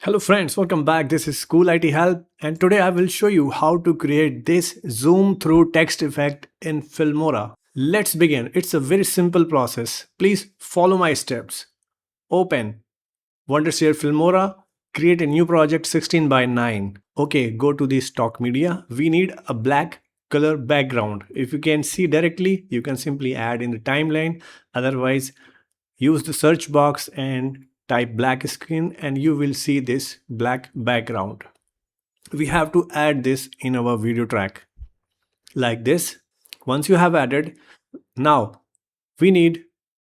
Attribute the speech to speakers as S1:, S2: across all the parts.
S1: Hello friends, welcome back. This is School IT Help and today I will show you how to create this zoom through text effect in Filmora. Let's begin. It's a very simple process. Please follow my steps. Open Wondershare Filmora, create a new project 16 by 9. Okay, go to the stock media. We need a black color background. If you can see directly, you can simply add in the timeline. Otherwise, use the search box and type black screen and you will see this black background. We have to add this in our video track like this. Once you have added, now we need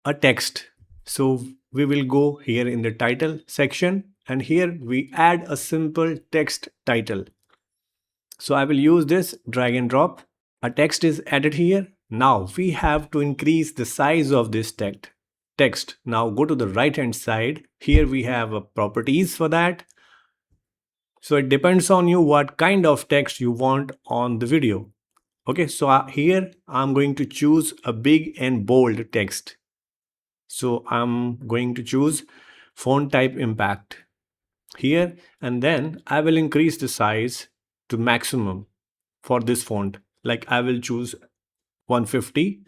S1: a text. So we will go here in the title section and here we add a simple text title. So I will use this drag and drop. A text is added here. Now we have to increase the size of this text. Now go to the right hand side. Here we have a properties for that. So it depends on you what kind of text you want on the video. Okay, so here I'm going to choose a big and bold text. So I'm going to choose font type impact here, and then I will increase the size to maximum for this font. Like I will choose 150.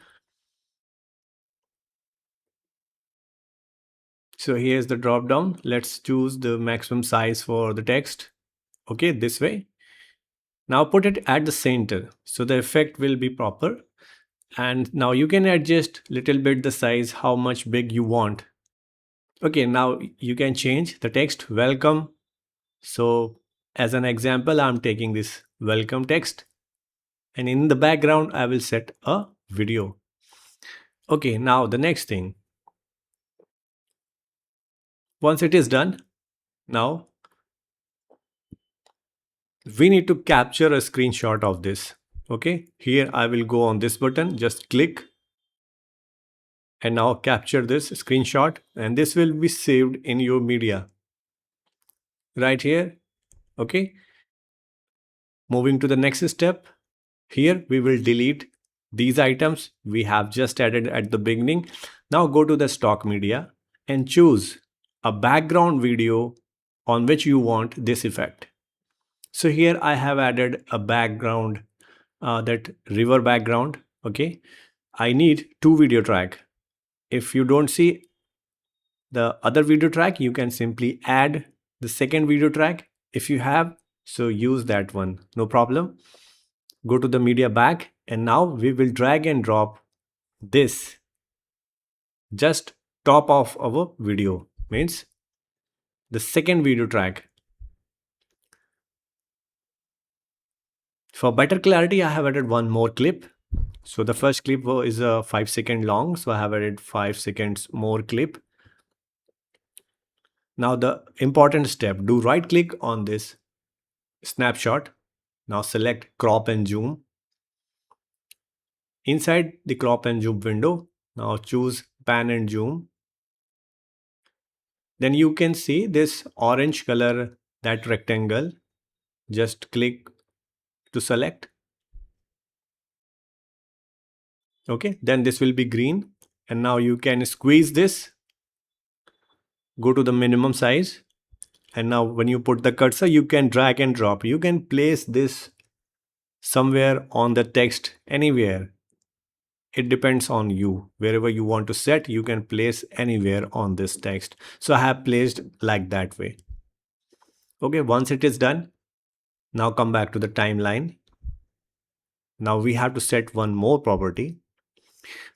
S1: So here's the drop down. Let's choose the maximum size for the text. Okay, this way. Now put it at the center so the effect will be proper. And now you can adjust little bit the size how much big you want. Okay, now you can change the text welcome. So as an example, I'm taking this welcome text and in the background I will set a video. Okay, now the next thing. Once it is done, now we need to capture a screenshot of this. Okay, here I will go on this button, just click and now capture this screenshot and this will be saved in your media right here. Okay, moving to the next step. Here we will delete these items we have just added at the beginning. Now go to the stock media and choose a background video on which you want this effect. So here I have added a background, that river background. Okay, I need two video track. If you don't see the other video track, you can simply add the second video track if you have, so use that one, no problem. Go to the media back and now we will drag and drop this just top of our video, means the second video track. For better clarity, I have added one more clip. So the first clip is a 5-second long, so I have added 5 seconds more clip. Now the important step, do right click on this snapshot. Now select crop and zoom. Inside the crop and zoom window, now choose pan and zoom. Then you can see this orange color, that rectangle. Just click to select. Okay, then this will be green. And now you can squeeze this. Go to the minimum size. And now when you put the cursor, you can drag and drop. You can place this somewhere on the text, anywhere. It depends on you. Wherever you want to set, you can place anywhere on this text. So I have placed like that way. Okay, once it is done, now come back to the timeline. Now we have to set one more property.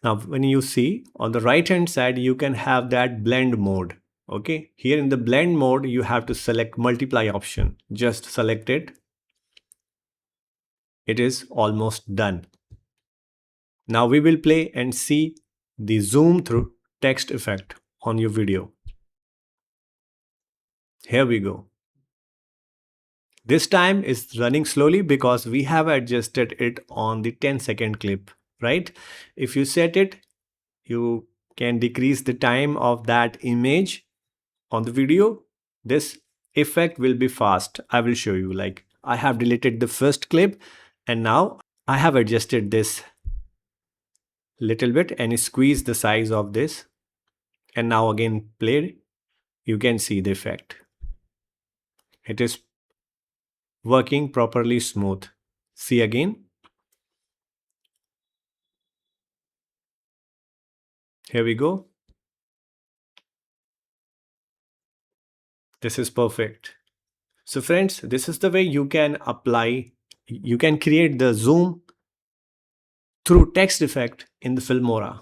S1: Now when you see on the right hand side, you can have that blend mode. Okay, here in the blend mode, you have to select multiply option. Just select it. It is almost done. Now we will play and see the zoom through text effect on your video. Here we go. This time is running slowly because we have adjusted it on the 10-second clip, right? If you set it, you can decrease the time of that image on the video. This effect will be fast. I will show you. Like I have deleted the first clip and now I have adjusted this little bit and squeeze the size of this and now again play. You can see the effect. It is working properly smooth. See again. Here we go. This is perfect. So friends, this is the way you can create the zoom through text effect in the Filmora.